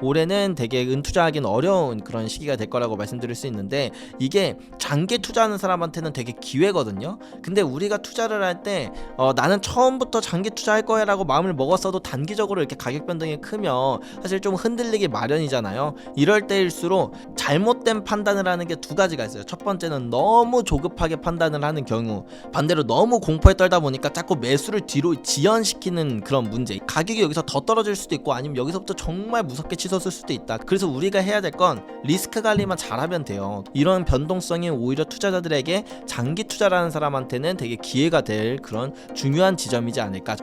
올해는 되게 은투자하기는 어려운 그런 시기가 될 거라고 말씀드릴 수 있는데, 이게 장기 투자하는 사람한테는 되게 기회거든요. 근데 우리가 투자를 할 때 나는 처음부터 장기 투자할 거야 라고 마음을 먹었어도 단기적으로 이렇게 가격 변동이 크면 사실 좀 흔들리기 마련이잖아요. 이럴 때일수록 잘못된 판단을 하는 게 두 가지가 있어요. 첫 번째는 너무 조급하게 판단을 하는 경우, 반대로 너무 공포에 떨다 보니까 자꾸 매수를 뒤로 지연시키는 그런 문제. 가격이 여기서 더 떨어질 수도 있고 아니면 여기서부터 정말 무섭게 치솟을 수도 있다. 그래서 우리가 해야 될 건 리스크 관리만 잘하면 돼요. 이런 변동성이 오히려 투자자들에게 장기 투자라는 사람한테는 되게 기회가 될 그런 중요한 지점이지 않을까.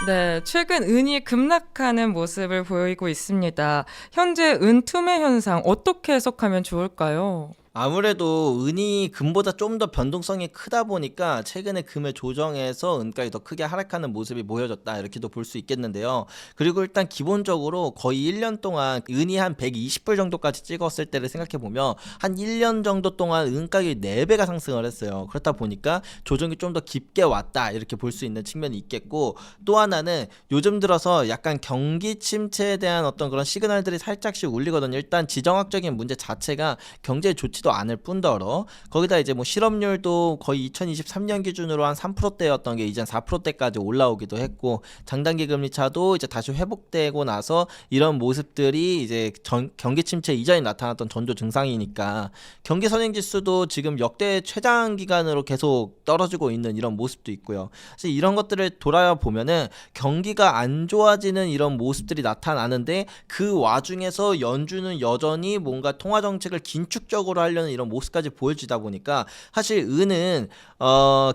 네, 최근 은이 급락하는 모습을 보이고 있습니다. 현재 은 투매 현상 어떻게 해석하면 좋을까요? 아무래도 은이 금보다 좀 더 변동성이 크다 보니까 최근에 금을 조정해서 은가가 더 크게 하락하는 모습이 보여졌다, 이렇게도 볼 수 있겠는데요. 그리고 일단 기본적으로 거의 1년 동안 은이 한 120불 정도까지 찍었을 때를 생각해 보면 한 1년 정도 동안 은가격이 4배가 상승을 했어요. 그렇다 보니까 조정이 좀 더 깊게 왔다, 이렇게 볼 수 있는 측면이 있겠고, 또 하나는 요즘 들어서 약간 경기 침체에 대한 어떤 그런 시그널들이 살짝씩 울리거든요. 일단 지정학적인 문제 자체가 경제에 좋지도 않을 뿐더러 거기다 이제 뭐 실업률도 거의 2023년 기준으로 한 3%대였던 게 이젠 4%대까지 올라오기도 했고, 장단기 금리 차도 이제 다시 회복되고 나서 이런 모습들이 이제 경기 침체 이전에 나타났던 전조 증상이니까 경기 선행 지수도 지금 역대 최장 기간으로 계속 떨어지고 있는 이런 모습도 있고요. 사실 이런 것들을 돌아보면은 경기가 안 좋아지는 이런 모습들이 나타나는데, 그 와중에서 연준은 여전히 뭔가 통화 정책을 긴축적으로 하려는 이런 모습까지 보여주다 보니까 사실 은은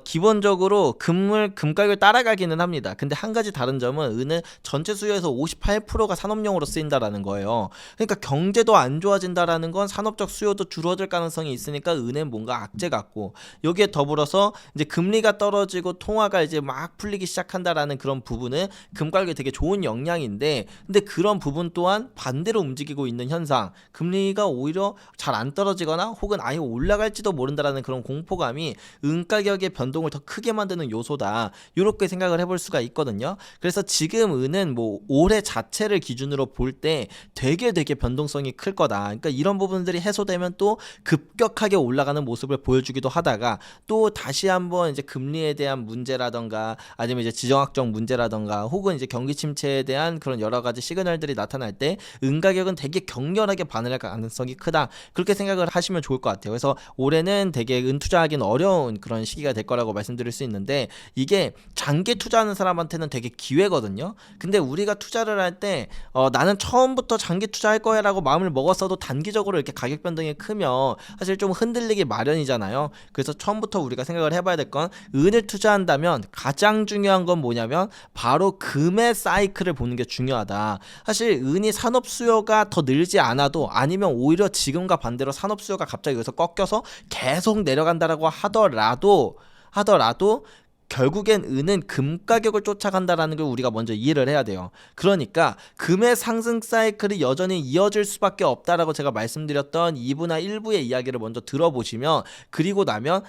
기본적으로 금 가격을 따라가기는 합니다. 근데 한 가지 다른 점은 은은 전체 수요에서 58%가 산업용으로 쓰인다라는 거예요. 그러니까 경제도 안 좋아진다라는 건 산업적 수요도 줄어들 가능성이 있으니까 은은 뭔가 악재 같고, 여기에 더불어서 이제 금리가 떨어지고 통화가 이제 막 풀리기 시작한다라는 그런 부분은 금 가격에 되게 좋은 영향인데, 근데 그런 부분 또한 반대로 움직이고 있는 현상, 금리가 오히려 잘 안 떨어지거나 혹은 아예 올라갈지도 모른다라는 그런 공포감이 은 가격의 변동을 더 크게 만드는 요소다, 이렇게 생각을 해볼 수가 있거든요. 그래서 지금 은은 뭐 올해 자체를 기준으로 볼 때 되게 변동성이 클 거다. 그러니까 이런 부분들이 해소되면 또 급격하게 올라가는 모습을 보여주기도 하다가, 또 다시 한번 이제 금리에 대한 문제라던가 아니면 이제 지정학적 문제라던가 혹은 이제 경기 침체에 대한 그런 여러 가지 시그널들이 나타날 때 은 가격은 되게 격렬하게 반응할 가능성이 크다, 그렇게 생각을 하시면 좋을 것 같아요. 그래서 올해는 되게 은 투자하기는 어려운 그런 시기가 될 거라고 말씀드릴 수 있는데, 이게 장기 투자하는 사람한테는 되게 기회거든요. 근데 우리가 투자를 할 때 나는 처음부터 장기 투자할 거야 라고 마음을 먹었어도 단기적으로 이렇게 가격 변동이 크면 사실 좀 흔들리기 마련이잖아요. 그래서 처음부터 우리가 생각을 해봐야 될 건, 은을 투자한다면 가장 중요한 건 뭐냐면 바로 금의 사이클을 보는 게 중요하다. 사실 은이 산업 수요가 더 늘지 않아도, 아니면 오히려 지금과 반대로 산업 수요가 갑자기 여기서 꺾여서 계속 내려간다라고 하더라도 결국엔 은은 금 가격을 쫓아간다라는 걸 우리가 먼저 이해를 해야 돼요. 그러니까 금의 상승 사이클이 여전히 이어질 수밖에 없다라고 제가 말씀드렸던 2부나 1부의 이야기를 먼저 들어보시면, 그리고 나면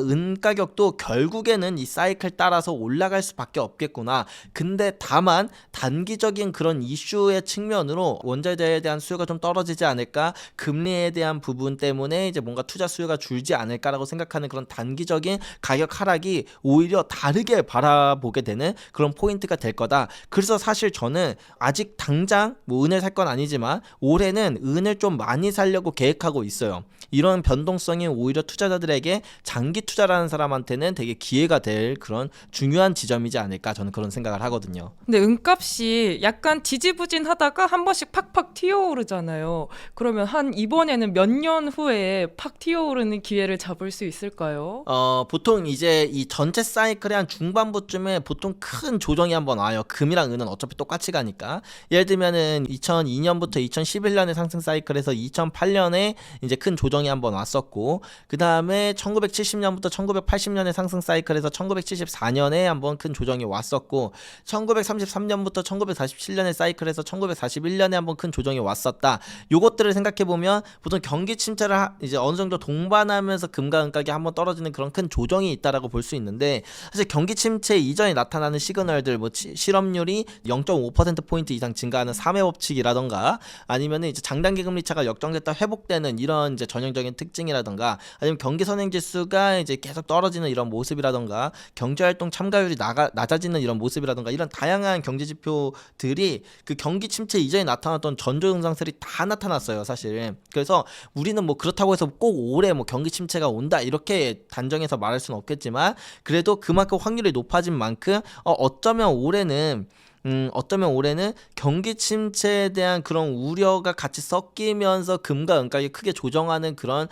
은 가격도 결국에는 이 사이클 따라서 올라갈 수밖에 없겠구나. 근데 다만 단기적인 그런 이슈의 측면으로 원자재에 대한 수요가 좀 떨어지지 않을까, 금리에 대한 부분 때문에 이제 뭔가 투자 수요가 줄지 않을까라고 생각하는 그런 단기적인 가격 하락이 오히려 다르게 바라보게 되는 그런 포인트가 될 거다. 그래서 사실 저는 아직 당장 뭐 은을 살 건 아니지만 올해는 은을 좀 많이 살려고 계획하고 있어요. 이런 변동성이 오히려 투자자들에게 장기 투자라는 사람한테는 되게 기회가 될 그런 중요한 지점이지 않을까, 저는 그런 생각을 하거든요. 근데 은값이 약간 지지부진하다가 한 번씩 팍팍 튀어오르잖아요. 그러면 한 이번에는 몇 년 후에 팍 튀어오르는 기회를 잡을 수 있을까요? 보통 이제 이 전체 사이클의 한 중반부쯤에 보통 큰 조정이 한번 와요. 금이랑 은은 어차피 똑같이 가니까. 예를 들면은 2002년부터 2011년의 상승 사이클에서 2008년에 이제 큰 조정이 조정이 한번 왔었고, 그 다음에 1970년부터 1980년의 상승 사이클에서 1974년에 한번 큰 조정이 왔었고, 1933년부터 1947년의 사이클에서 1941년에 한번 큰 조정이 왔었다. 요것들을 생각해 보면 보통 경기 침체를 이제 어느 정도 동반하면서 금과 은가격이 한번 떨어지는 그런 큰 조정이 있다라고 볼 수 있는데, 사실 경기 침체 이전에 나타나는 시그널들, 뭐 실업률이 0.5% 이상 증가하는 3회 법칙이라던가, 아니면 이제 장단기 금리 차가 역정됐다 회복되는 이런 이제 전형적인 특징이라던가, 아니면 경기 선행 지수가 이제 계속 떨어지는 이런 모습이라던가, 경제 활동 참가율이 낮아지는 이런 모습이라던가, 이런 다양한 경제 지표들이 그 경기 침체 이전에 나타났던 전조 증상들이 다 나타났어요, 사실. 그래서 우리는 뭐 그렇다고 해서 꼭 올해 뭐 경기 침체가 온다 이렇게 단정해서 말할 수는 없겠지만, 그래도 그만큼 확률이 높아진 만큼 어쩌면 올해는 경기 침체에 대한 그런 우려가 같이 섞이면서 금과 은가격이 크게 조정하는 그런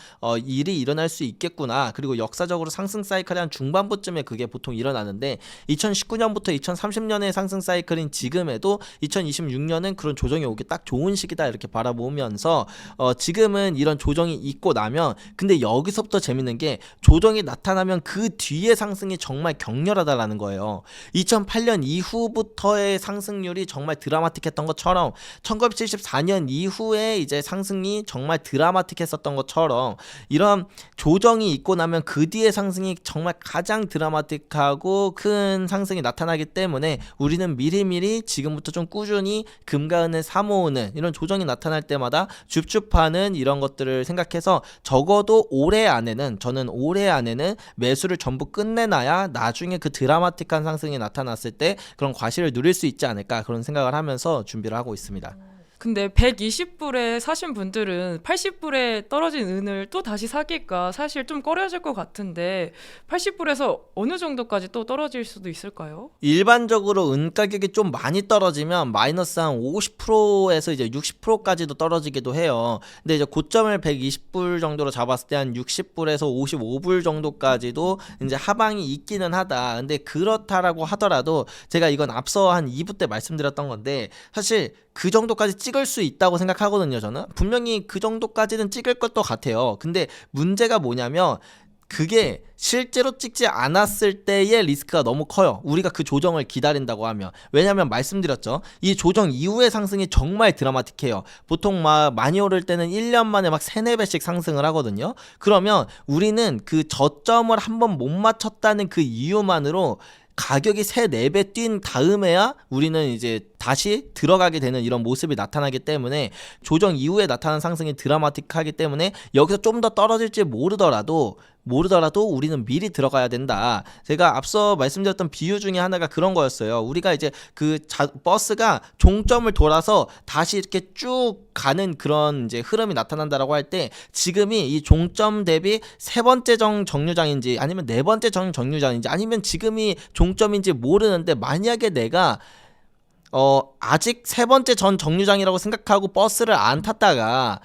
일이 일어날 수 있겠구나. 그리고 역사적으로 상승 사이클의 한 중반부쯤에 그게 보통 일어나는데, 2019년부터 2030년의 상승 사이클인 지금에도 2026년은 그런 조정이 오기 딱 좋은 시기다 이렇게 바라보면서, 지금은 이런 조정이 있고 나면, 근데 여기서부터 재밌는 게 조정이 나타나면 그 뒤에 상승이 정말 격렬하다라는 거예요. 2008년 이후부터의 상승률이 정말 드라마틱했던 것처럼, 1974년 이후에 이제 상승이 정말 드라마틱했었던 것처럼, 이런 조정이 있고 나면 그 뒤에 상승이 정말 가장 드라마틱하고 큰 상승이 나타나기 때문에, 우리는 미리미리 지금부터 좀 꾸준히 금과 은을 사모으는, 이런 조정이 나타날 때마다 줍줍하는 이런 것들을 생각해서, 적어도 저는 올해 안에는 매수를 전부 끝내놔야 나중에 그 드라마틱한 상승이 나타났을 때 그런 과실을 누릴 수 있지 않을까, 그런 생각을 하면서 준비를 하고 있습니다. 근데 120불에 사신 분들은 80불에 떨어진 은을 또 다시 사기가 사실 좀 꺼려질 것 같은데, 80불에서 어느 정도까지 또 떨어질 수도 있을까요? 일반적으로 은 가격이 좀 많이 떨어지면 마이너스 한 50%에서 이제 60%까지도 떨어지기도 해요. 근데 이제 고점을 120불 정도로 잡았을 때 한 60불에서 55불 정도까지도 이제 하방이 있기는 하다. 근데 그렇다라고 하더라도 제가 이건 앞서 한 2부 때 말씀드렸던 건데, 사실 그 정도까지 찍을 수 있다고 생각하거든요. 저는 분명히 그 정도까지는 찍을 것도 같아요. 근데 문제가 뭐냐면, 그게 실제로 찍지 않았을 때의 리스크가 너무 커요. 우리가 그 조정을 기다린다고 하면. 왜냐면 말씀드렸죠, 이 조정 이후의 상승이 정말 드라마틱해요. 보통 막 많이 오를 때는 1년 만에 막 3, 4배씩 상승을 하거든요. 그러면 우리는 그 저점을 한번 못 맞췄다는 그 이유만으로 가격이 3, 4배 뛴 다음에야 우리는 이제 다시 들어가게 되는 이런 모습이 나타나기 때문에, 조정 이후에 나타난 상승이 드라마틱하기 때문에 여기서 좀 더 떨어질지 모르더라도 우리는 미리 들어가야 된다. 제가 앞서 말씀드렸던 비유 중에 하나가 그런 거였어요. 우리가 이제 버스가 종점을 돌아서 다시 이렇게 쭉 가는 그런 이제 흐름이 나타난다라고 할 때, 지금이 이 종점 대비 세 번째 정류장인지 아니면 네 번째 정류장인지 아니면 지금이 종점인지 모르는데, 만약에 내가 아직 세 번째 전 정류장이라고 생각하고 버스를 안 탔다가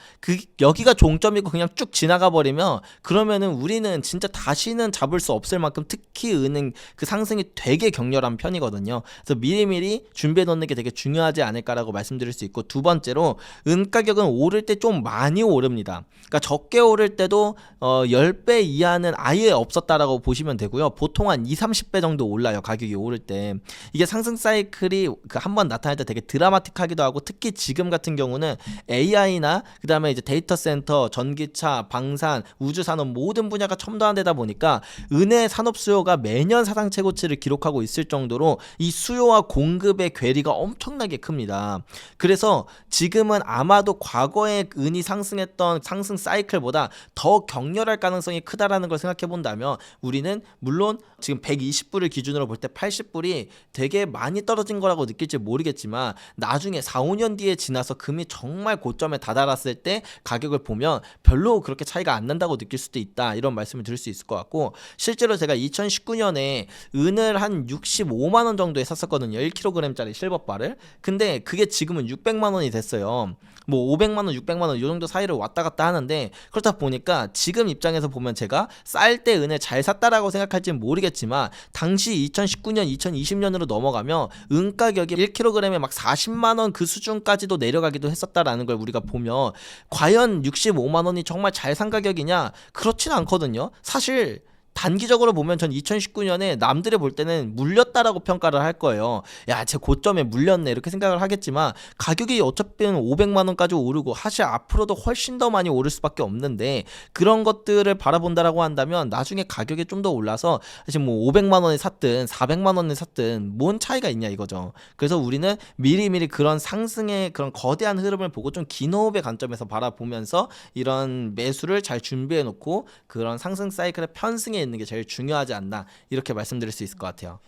여기가 종점이고 그냥 쭉 지나가 버리면, 그러면은 우리는 진짜 다시는 잡을 수 없을 만큼, 특히 은행 그 상승이 되게 격렬한 편이거든요. 그래서 미리미리 준비해 놓는 게 되게 중요하지 않을까라고 말씀드릴 수 있고, 두 번째로 은 가격은 오를 때 좀 많이 오릅니다. 그러니까 적게 오를 때도 10배 이하는 아예 없었다라고 보시면 되고요. 보통 한 2, 30배 정도 올라요, 가격이 오를 때. 이게 상승 사이클이 한번 나타날 때 되게 드라마틱하기도 하고, 특히 지금 같은 경우는 AI나 그 다음에 이제 데이터 센터, 전기차, 방산, 우주산업 모든 분야가 첨단화되다 보니까 은의 산업 수요가 매년 사상 최고치를 기록하고 있을 정도로 이 수요와 공급의 괴리가 엄청나게 큽니다. 그래서 지금은 아마도 과거에 은이 상승했던 상승 사이클보다 더 격렬할 가능성이 크다라는 걸 생각해 본다면, 우리는 물론 지금 120불을 기준으로 볼 때 80불이 되게 많이 떨어진 거라고 느낄지 모르겠지만, 나중에 4, 5년 뒤에 지나서 금이 정말 고점에 다다랐을 때 가격을 보면 별로 그렇게 차이가 안 난다고 느낄 수도 있다, 이런 말씀을 드릴 수 있을 것 같고, 실제로 제가 2019년에 은을 한 65만 원 정도에 샀었거든요. 1kg짜리 실버바를. 근데 그게 지금은 600만 원이 됐어요. 뭐 500만 원, 600만 원 이 정도 사이를 왔다 갔다 하는데, 그렇다 보니까 지금 입장에서 보면 제가 쌀 때 은을 잘 샀다라고 생각할지는 모르겠지만, 당시 2019년, 2020년으로 넘어가면 은 가격이 1kg에 막 40만 원 그 수준까지도 내려가기도 했었다라는 걸 우리가 보면, 과연 65만 원이 정말 잘 산 가격이냐? 그렇진 않거든요. 사실 단기적으로 보면 전 2019년에 남들이 볼 때는 물렸다라고 평가를 할 거예요. 야, 제 고점에 물렸네 이렇게 생각을 하겠지만 가격이 어차피는 500만 원까지 오르고 사실 앞으로도 훨씬 더 많이 오를 수밖에 없는데 그런 것들을 바라본다라고 한다면 나중에 가격이 좀 더 올라서 사실 뭐 500만 원에 샀든 400만 원에 샀든 뭔 차이가 있냐 이거죠. 그래서 우리는 미리미리 그런 상승의 그런 거대한 흐름을 보고 좀 긴 호흡의 관점에서 바라보면서 이런 매수를 잘 준비해 놓고 그런 상승 사이클의 편승에 있는 게 제일 중요하지 않나 이렇게 말씀드릴 수 있을 것 같아요.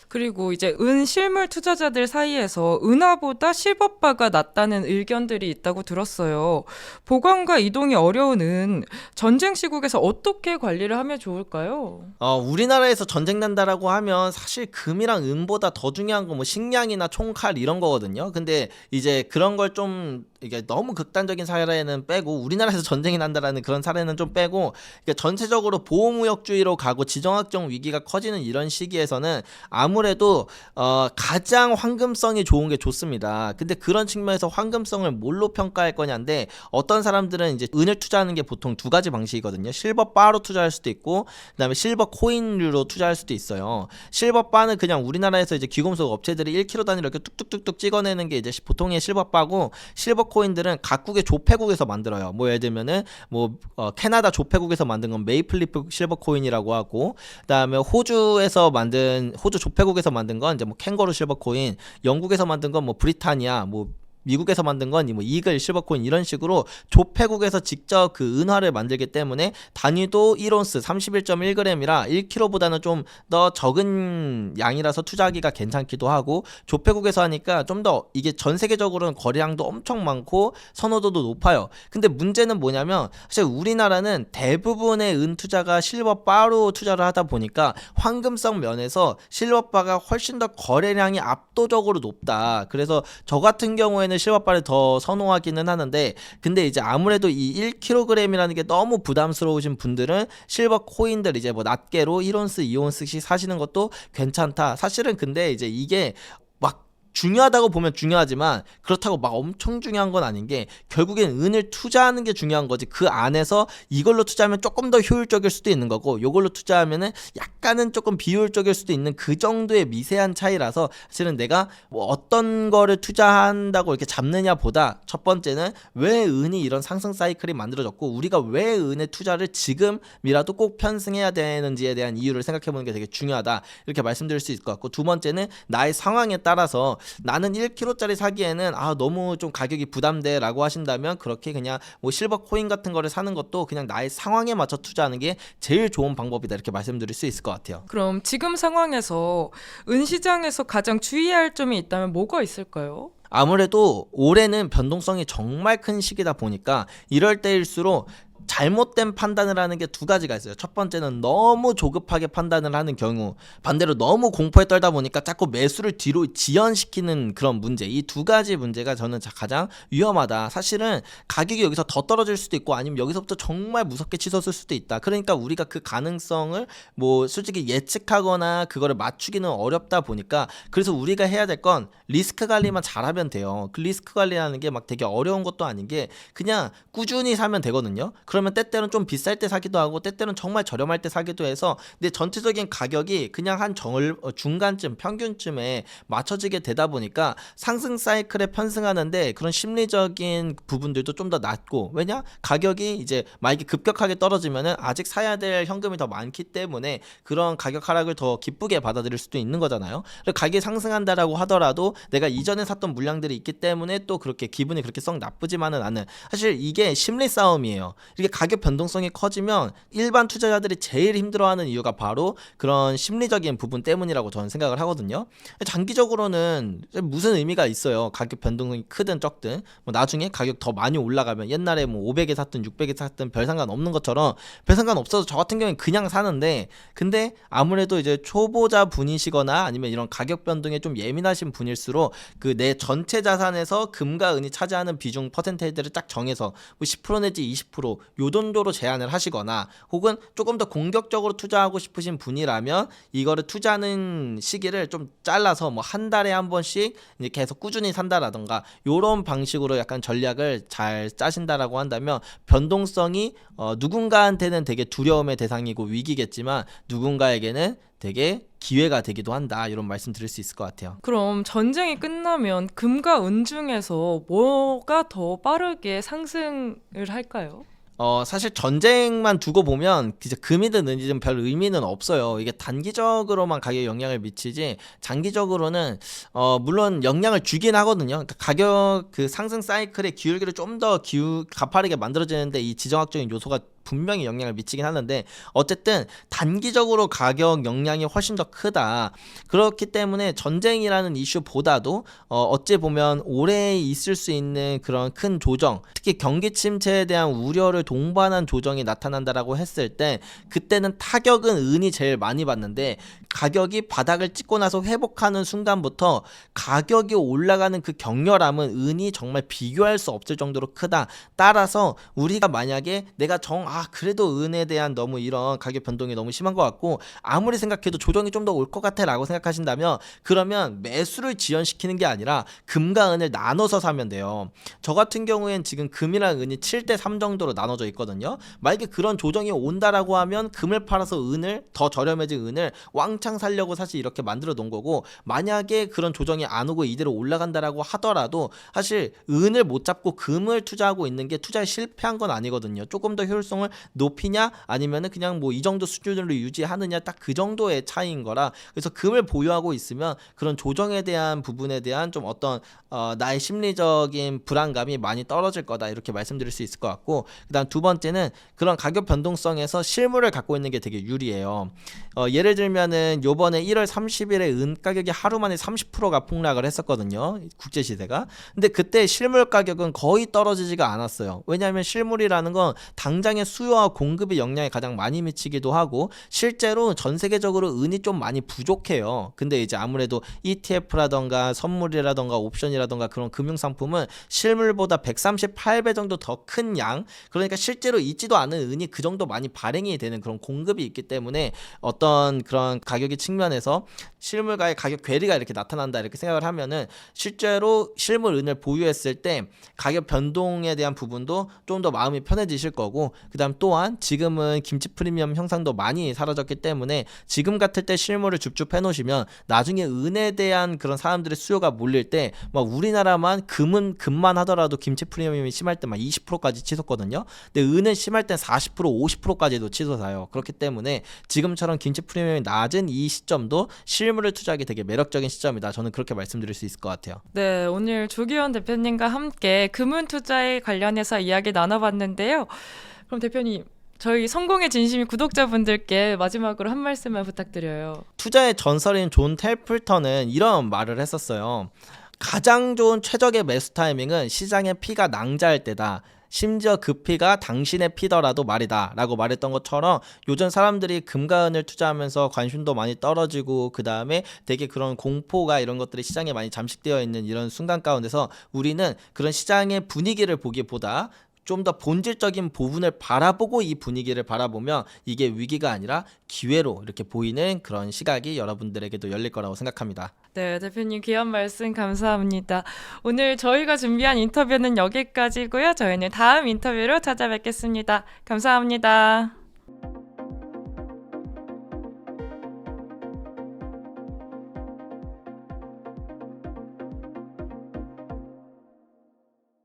그리고 이제 은 실물 투자자들 사이에서 은화보다 실버바가 낫다는 의견들이 있다고 들었어요. 보관과 이동이 어려운 은 전쟁 시국에서 어떻게 관리를 하면 좋을까요? 우리나라에서 전쟁 난다라고 하면 사실 금이랑 은보다 더 중요한 건 뭐 식량이나 총칼 이런 거거든요. 근데 이제 그런 걸 좀 이게 너무 극단적인 사례는 빼고 우리나라에서 전쟁이 난다라는 그런 사례는 좀 빼고 그러니까 전체적으로 보호무역주의로 가고 지정학적 위기가 커지는 이런 시기에서는 아무래도 가장 황금성이 좋은 게 좋습니다. 근데 그런 측면에서 황금성을 뭘로 평가할 거냐인데 어떤 사람들은 이제 은을 투자하는 게 보통 두 가지 방식이거든요. 실버 바로 투자할 수도 있고 그다음에 실버 코인류로 투자할 수도 있어요. 실버 바는 그냥 우리나라에서 이제 귀금속 업체들이 1kg 단위로 이렇게 뚝뚝뚝뚝 찍어내는 게 이제 보통의 실버 바고 실버 코인들은 각국의 조폐국에서 만들어요. 뭐 예를 들면은 뭐 캐나다 조폐국에서 만든 건 메이플리프 실버 코인이라고 하고 그다음에 호주에서 만든 호주 조폐국에서 만든 건 이제 뭐 캥거루 실버 코인, 영국에서 만든 건 뭐 브리타니아, 뭐 미국에서 만든 건 뭐 이글 실버코인 이런 식으로 조폐국에서 직접 그 은화를 만들기 때문에 단위도 1온스 31.1g이라 1kg보다는 좀 더 적은 양이라서 투자하기가 괜찮기도 하고 조폐국에서 하니까 좀 더 이게 전 세계적으로는 거래량도 엄청 많고 선호도도 높아요. 근데 문제는 뭐냐면 사실 우리나라는 대부분의 은 투자가 실버바로 투자를 하다 보니까 황금성 면에서 실버바가 훨씬 더 거래량이 압도적으로 높다. 그래서 저 같은 경우에는 실버바를 더 선호하기는 하는데 근데 이제 아무래도 이 1kg이라는 게 너무 부담스러우신 분들은 실버 코인들 이제 뭐 낱개로 1온스 2온스씩 사시는 것도 괜찮다. 사실은 근데 이제 이게 막 중요하다고 보면 중요하지만 그렇다고 막 엄청 중요한 건 아닌 게 결국엔 은을 투자하는 게 중요한 거지 그 안에서 이걸로 투자하면 조금 더 효율적일 수도 있는 거고 요걸로 투자하면은 약간은 조금 비효율적일 수도 있는 그 정도의 미세한 차이라서 사실은 내가 뭐 어떤 거를 투자한다고 이렇게 잡느냐 보다 첫 번째는 왜 은이 이런 상승 사이클이 만들어졌고 우리가 왜 은의 투자를 지금이라도 꼭 편승해야 되는지에 대한 이유를 생각해 보는 게 되게 중요하다 이렇게 말씀드릴 수 있을 것 같고 두 번째는 나의 상황에 따라서 나는 1kg짜리 사기에는 너무 좀 가격이 부담돼 라고 하신다면 그렇게 그냥 뭐 실버 코인 같은 거를 사는 것도 그냥 나의 상황에 맞춰 투자하는 게 제일 좋은 방법이다 이렇게 말씀드릴 수 있을 것 같아요. 그럼 지금 상황에서 은 시장에서 가장 주의해야 할 점이 있다면 뭐가 있을까요? 아무래도 올해는 변동성이 정말 큰 시기다 보니까 이럴 때일수록 잘못된 판단을 하는 게 두 가지가 있어요. 첫 번째는 너무 조급하게 판단을 하는 경우, 반대로 너무 공포에 떨다 보니까 자꾸 매수를 뒤로 지연시키는 그런 문제. 이 두 가지 문제가 저는 가장 위험하다. 사실은 가격이 여기서 더 떨어질 수도 있고 아니면 여기서부터 정말 무섭게 치솟을 수도 있다. 그러니까 우리가 그 가능성을 뭐 솔직히 예측하거나 그거를 맞추기는 어렵다 보니까 그래서 우리가 해야 될 건 리스크 관리만 잘하면 돼요. 그 리스크 관리라는 게 막 되게 어려운 것도 아닌 게 그냥 꾸준히 사면 되거든요. 그러면 때때로는 좀 비쌀 때 사기도 하고 때때로는 정말 저렴할 때 사기도 해서 근데 전체적인 가격이 그냥 한 중간쯤 평균쯤에 맞춰지게 되다 보니까 상승 사이클에 편승하는데 그런 심리적인 부분들도 좀 더 낮고 왜냐? 가격이 이제 만약에 급격하게 떨어지면은 아직 사야 될 현금이 더 많기 때문에 그런 가격 하락을 더 기쁘게 받아들일 수도 있는 거잖아요. 그리고 가격이 상승한다라고 하더라도 내가 이전에 샀던 물량들이 있기 때문에 또 그렇게 기분이 그렇게 썩 나쁘지만은 않은 사실 이게 심리 싸움이에요. 이게 가격 변동성이 커지면 일반 투자자들이 제일 힘들어하는 이유가 바로 그런 심리적인 부분 때문이라고 저는 생각을 하거든요. 장기적으로는 무슨 의미가 있어요. 가격 변동성이 크든 적든 뭐 나중에 가격 더 많이 올라가면 옛날에 뭐 500에 샀든 600에 샀든 별 상관 없는 것처럼 별 상관 없어서 저 같은 경우는 그냥 사는데 근데 아무래도 이제 초보자 분이시거나 아니면 이런 가격 변동에 좀 예민하신 분일수록 그 내 전체 자산에서 금과 은이 차지하는 비중 퍼센테이지를 딱 정해서 뭐 10% 내지 20% 요 정도로 제한을 하시거나 혹은 조금 더 공격적으로 투자하고 싶으신 분이라면 이거를 투자하는 시기를 좀 잘라서 뭐 한 달에 한 번씩 이제 계속 꾸준히 산다라던가 요런 방식으로 약간 전략을 잘 짜신다라고 한다면 변동성이 누군가한테는 되게 두려움의 대상이고 위기겠지만 누군가에게는 되게 기회가 되기도 한다. 이런 말씀 드릴 수 있을 것 같아요. 그럼 전쟁이 끝나면 금과 은 중에서 뭐가 더 빠르게 상승을 할까요? 사실 전쟁만 두고 보면 이제 금이든 은이든 별 의미는 없어요. 이게 단기적으로만 가격에 영향을 미치지 장기적으로는 물론 영향을 주긴 하거든요. 그러니까 가격 그 상승 사이클의 기울기를 좀 더 가파르게 만들어지는데 이 지정학적인 요소가 분명히 영향을 미치긴 하는데 어쨌든 단기적으로 가격 영향이 훨씬 더 크다. 그렇기 때문에 전쟁이라는 이슈보다도 어찌 보면 오래 있을 수 있는 그런 큰 조정, 특히 경기 침체에 대한 우려를 동반한 조정이 나타난다라고 했을 때 그때는 타격은 은이 제일 많이 받는데 가격이 바닥을 찍고 나서 회복하는 순간부터 가격이 올라가는 그 격렬함은 은이 정말 비교할 수 없을 정도로 크다. 따라서 우리가 만약에 내가 그래도 은에 대한 너무 이런 가격 변동이 너무 심한 것 같고 아무리 생각해도 조정이 좀 더 올 것 같아 라고 생각하신다면 그러면 매수를 지연시키는 게 아니라 금과 은을 나눠서 사면 돼요. 저 같은 경우엔 지금 금이랑 은이 7대3 정도로 나눠져 있거든요. 만약에 그런 조정이 온다라고 하면 금을 팔아서 은을 더 저렴해진 은을 왕창 살려고 사실 이렇게 만들어 놓은 거고 만약에 그런 조정이 안 오고 이대로 올라간다라고 하더라도 사실 은을 못 잡고 금을 투자하고 있는 게 투자에 실패한 건 아니거든요. 조금 더 효율성을 높이냐 아니면은 그냥 뭐 이 정도 수준으로 유지하느냐 딱 그 정도의 차이인 거라 그래서 금을 보유하고 있으면 그런 조정에 대한 부분에 대한 좀 어떤 나의 심리적인 불안감이 많이 떨어질 거다 이렇게 말씀드릴 수 있을 것 같고 그다음 두 번째는 그런 가격 변동성에서 실물을 갖고 있는 게 되게 유리해요. 예를 들면은 요번에 1월 30일에 은 가격이 하루 만에 30%가 폭락을 했었거든요. 국제 시세가. 근데 그때 실물 가격은 거의 떨어지지가 않았어요. 왜냐하면 실물이라는 건 당장의 수요와 공급의 영향이 가장 많이 미치기도 하고 실제로 전 세계적으로 은이 좀 많이 부족해요. 근데 이제 아무래도 ETF라던가 선물이라던가 옵션이라던가 그런 금융상품은 실물보다 138배 정도 더 큰 양, 그러니까 실제로 있지도 않은 은이 그 정도 많이 발행이 되는 그런 공급이 있기 때문에 어떤 그런 가격의 측면에서 실물과의 가격 괴리가 이렇게 나타난다 이렇게 생각을 하면은 실제로 실물 은을 보유했을 때 가격 변동에 대한 부분도 좀 더 마음이 편해지실 거고 그다음 또한 지금은 김치 프리미엄 형상도 많이 사라졌기 때문에 지금 같을 때 실물을 줍줍 해놓으시면 나중에 은에 대한 그런 사람들의 수요가 몰릴 때 막 우리나라만 금만 하더라도 김치 프리미엄이 심할 때 막 20%까지 치솟거든요. 근데 은은 심할 땐 40% 50%까지도 치솟아요. 그렇기 때문에 지금처럼 김치 프리미엄이 낮은 이 시점도 실물을 투자하기 되게 매력적인 시점이다. 저는 그렇게 말씀드릴 수 있을 것 같아요. 네, 오늘 조기현 대표님과 함께 금은 투자에 관련해서 이야기 나눠봤는데요. 그럼 대표님, 저희 성공의 진심이 구독자분들께 마지막으로 한 말씀만 부탁드려요. 투자의 전설인 존 텔플턴은 이런 말을 했었어요. 가장 좋은 최적의 매수 타이밍은 시장의 피가 낭자할 때다. 심지어 그 피가 당신의 피더라도 말이다 라고 말했던 것처럼 요즘 사람들이 금과 은을 투자하면서 관심도 많이 떨어지고 그 다음에 되게 그런 공포가 이런 것들이 시장에 많이 잠식되어 있는 이런 순간 가운데서 우리는 그런 시장의 분위기를 보기보다 좀 더 본질적인 부분을 바라보고 이 분위기를 바라보면 이게 위기가 아니라 기회로 이렇게 보이는 그런 시각이 여러분들에게도 열릴 거라고 생각합니다. 네, 대표님 귀한 말씀 감사합니다. 오늘 저희가 준비한 인터뷰는 여기까지고요. 저희는 다음 인터뷰로 찾아뵙겠습니다. 감사합니다.